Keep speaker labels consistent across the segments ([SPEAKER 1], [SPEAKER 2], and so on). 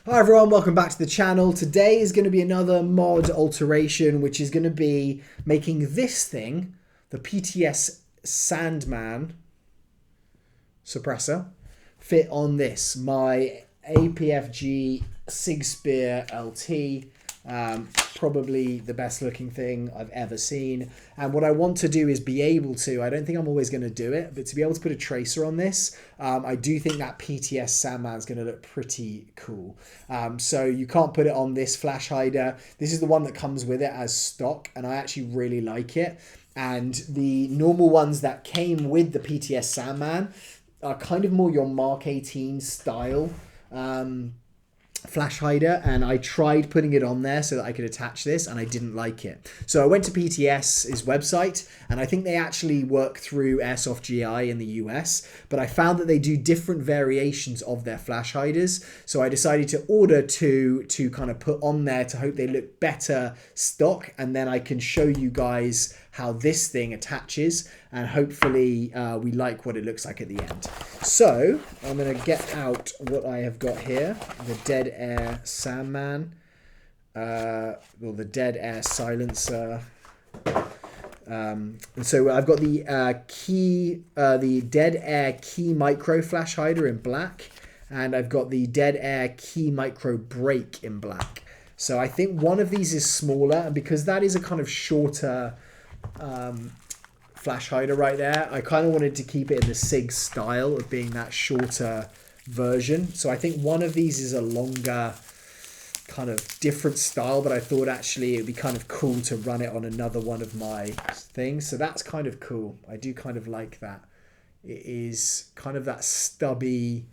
[SPEAKER 1] Hi everyone, welcome back to the channel. Today is going to be another mod alteration, which is going to be making this thing, the PTS Sandman suppressor, fit on this, my APFG Sig Spear LT. Probably the best looking thing I've ever seen, and what I want to do is be able to, I don't think I'm always going to do it, but to be able to put a tracer on this. I do think that PTS Sandman is going to look pretty cool. So you can't put it on this flash hider. This is the one that comes with it as stock, and I actually really like it. And the normal ones that came with the PTS Sandman are kind of more your Mark 18 style flash hider, and I tried putting it on there so that I could attach this, and I didn't like it. So I went to PTS's website, and I think they actually work through Airsoft GI in the US, but I found that they do different variations of their flash hiders. So I decided to order two to kind of put on there to hope they look better stock, and then I can show you guys how this thing attaches, and hopefully we like what it looks like at the end. So I'm going to get out what I have got here, the Dead Air Sandman, well, the Dead Air Silencer. And so I've got the the Dead Air KeyMicro flash hider in black, and I've got the Dead Air KeyMicro brake in black. So I think one of these is smaller, and because that is a kind of shorter flash hider right there, I kind of wanted to keep it in the SIG style of being that shorter version. So I think one of these is a longer kind of different style, but I thought actually it would be kind of cool to run it on another one of my things. So that's kind of cool. I do kind of like that. It is kind of that stubby,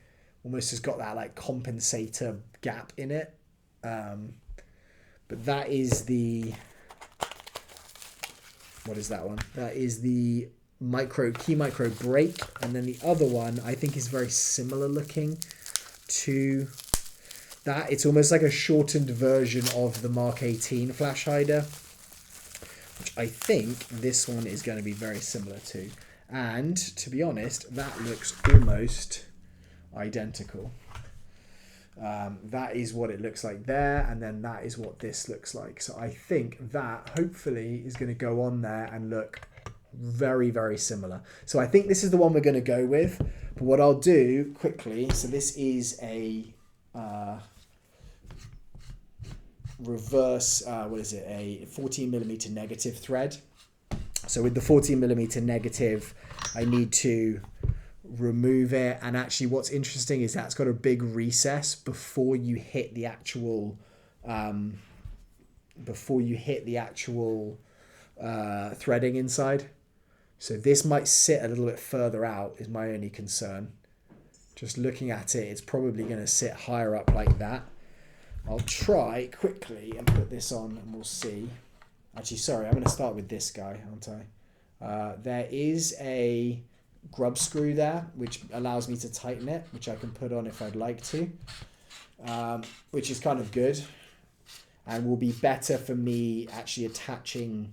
[SPEAKER 1] almost has got that like compensator gap in it. But that is the, what is that one? That is the KeyMicro brake, and then the other one I think is very similar looking to that. It's almost like a shortened version of the Mark 18 flash hider, which I think this one is going to be very similar to. And to be honest, that looks almost identical. That is what it looks like there, and then that is what this looks like. So I think that hopefully is going to go on there and look very, very similar. So I think this is the one we're going to go with. But what I'll do quickly, so this is a reverse, what is it, a 14mm negative thread. So with the 14mm negative, I need to remove it, and actually what's interesting is that's got a big recess before you hit the actual threading inside. So this might sit a little bit further out is my only concern. Just looking at it, it's probably going to sit higher up like that. I'll try quickly and put this on and we'll see. Actually, sorry, I'm going to start with this guy, aren't I? There is a grub screw there which allows me to tighten it, which I can put on if I'd like to, which is kind of good and will be better for me actually attaching,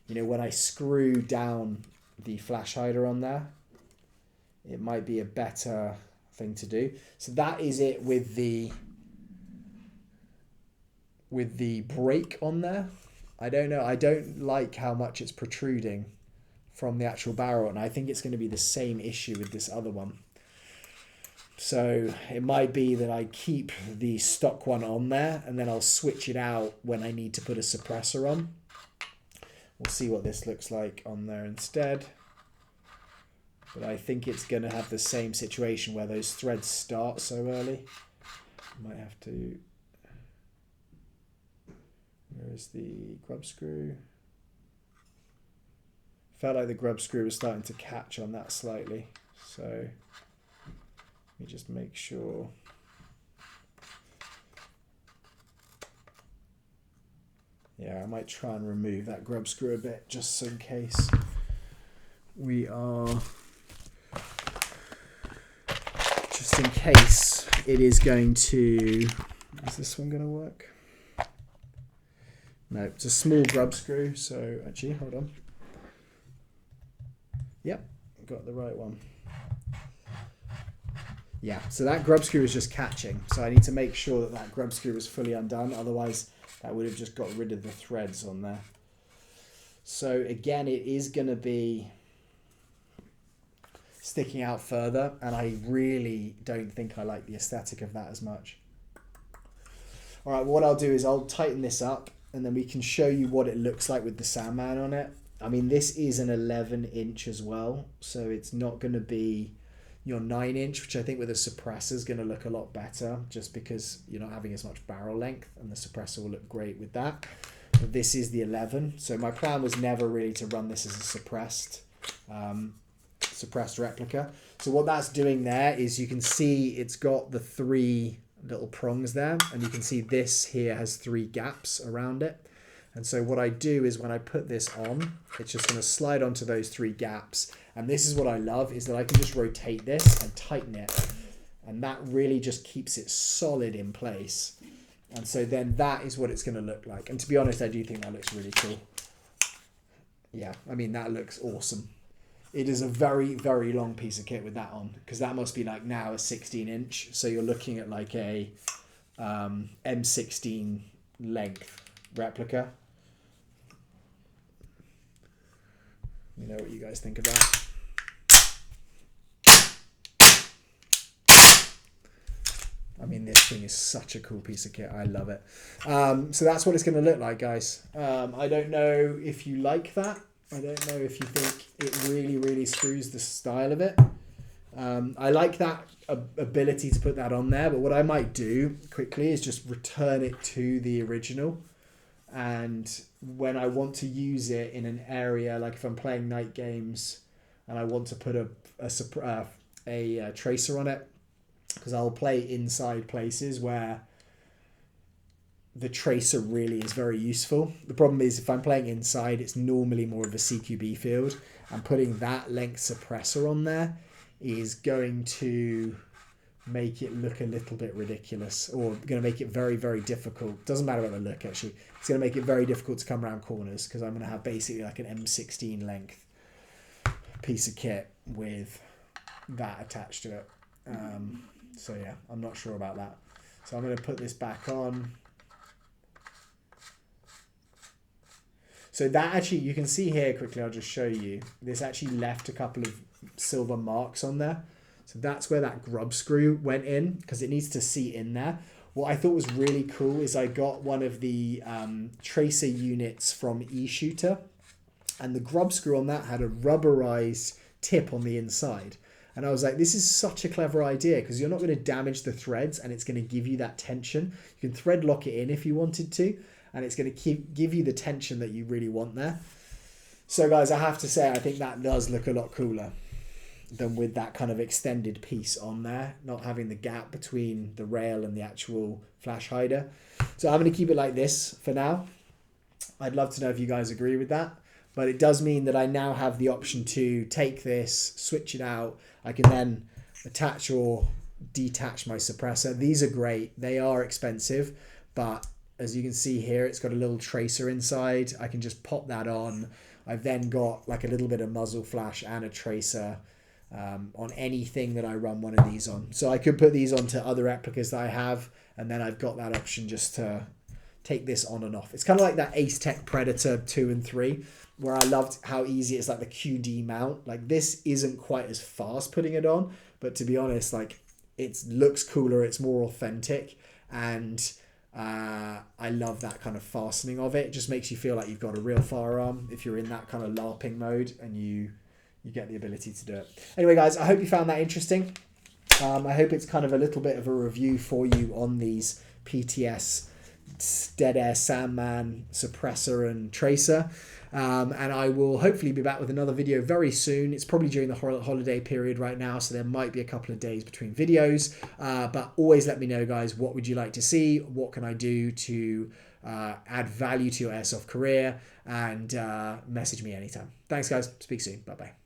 [SPEAKER 1] you know, when I screw down the flash hider on there, it might be a better thing to do. So that is it with the brake on there. I don't know, I don't like how much it's protruding from the actual barrel, and I think it's going to be the same issue with this other one. So it might be that I keep the stock one on there and then I'll switch it out when I need to put a suppressor on. We'll see what this looks like on there instead. But I think it's going to have the same situation where those threads start so early. Might have to... Where is the grub screw? Felt like the grub screw was starting to catch on that slightly, so let me just make sure. Yeah, I might try and remove that grub screw a bit just in case we are, just in case it is going to, is this one going to work? No, it's a small grub screw, so actually, hold on. Yep, got the right one. Yeah, so that grub screw is just catching. So I need to make sure that that grub screw is fully undone. Otherwise, that would have just got rid of the threads on there. So again, it is going to be sticking out further. And I really don't think I like the aesthetic of that as much. All right, what I'll do is I'll tighten this up. And then we can show you what it looks like with the Sandman on it. I mean, this is an 11-inch as well. So it's not going to be your 9-inch, which I think with a suppressor is going to look a lot better just because you're not having as much barrel length and the suppressor will look great with that. But this is the 11. So my plan was never really to run this as a suppressed replica. So what that's doing there is you can see it's got the 3 little prongs there, and you can see this here has 3 gaps around it. And so what I do is when I put this on, it's just going to slide onto those 3 gaps. And this is what I love, is that I can just rotate this and tighten it. And that really just keeps it solid in place. And so then that is what it's going to look like. And to be honest, I do think that looks really cool. Yeah, I mean, that looks awesome. It is a very, very long piece of kit with that on, because that must be like now a 16-inch. So you're looking at like a M16 length replica. Let me know what you guys think of that. I mean, this thing is such a cool piece of kit. I love it. So that's what it's going to look like, guys. I don't know if you like that. I don't know if you think it really, really screws the style of it. I like that ability to put that on there. But what I might do quickly is just return it to the original. And when I want to use it in an area, like if I'm playing night games and I want to put a tracer on it, because I'll play inside places where the tracer really is very useful. The problem is if I'm playing inside, it's normally more of a CQB field, and putting that length suppressor on there is going to make it look a little bit ridiculous, or going to make it very, very difficult. Doesn't matter about the look, actually. It's going to make it very difficult to come around corners, because I'm going to have basically like an M16 length piece of kit with that attached to it. So yeah, I'm not sure about that. So I'm going to put this back on. So that actually, you can see here quickly, I'll just show you. This actually left a couple of silver marks on there. So that's where that grub screw went in, because it needs to seat in there. What I thought was really cool is I got one of the tracer units from eShooter, and the grub screw on that had a rubberized tip on the inside. And I was like, this is such a clever idea, because you're not going to damage the threads and it's going to give you that tension. You can thread lock it in if you wanted to, and it's going to give you the tension that you really want there. So guys, I have to say, I think that does look a lot cooler than with that kind of extended piece on there, not having the gap between the rail and the actual flash hider. So I'm going to keep it like this for now. I'd love to know if you guys agree with that. But it does mean that I now have the option to take this, switch it out. I can then attach or detach my suppressor. These are great. They are expensive, but as you can see here, it's got a little tracer inside. I can just pop that on. I've then got like a little bit of muzzle flash and a tracer on anything that I run one of these on. So I could put these onto other replicas that I have, and then I've got that option just to take this on and off. It's kind of like that Ace Tech Predator 2 and 3, where I loved how easy it's like the QD mount. Like this isn't quite as fast putting it on, but to be honest, like it looks cooler, it's more authentic, and I love that kind of fastening of it. It just makes you feel like you've got a real firearm if you're in that kind of LARPing mode and you get the ability to do it. Anyway, guys, I hope you found that interesting. I hope it's kind of a little bit of a review for you on these PTS Dead Air Sandman, Suppressor and Tracer. And I will hopefully be back with another video very soon. It's probably during the holiday period right now, so there might be a couple of days between videos. But always let me know, guys, what would you like to see? What can I do to add value to your airsoft career? And message me anytime. Thanks, guys. Speak soon. Bye-bye.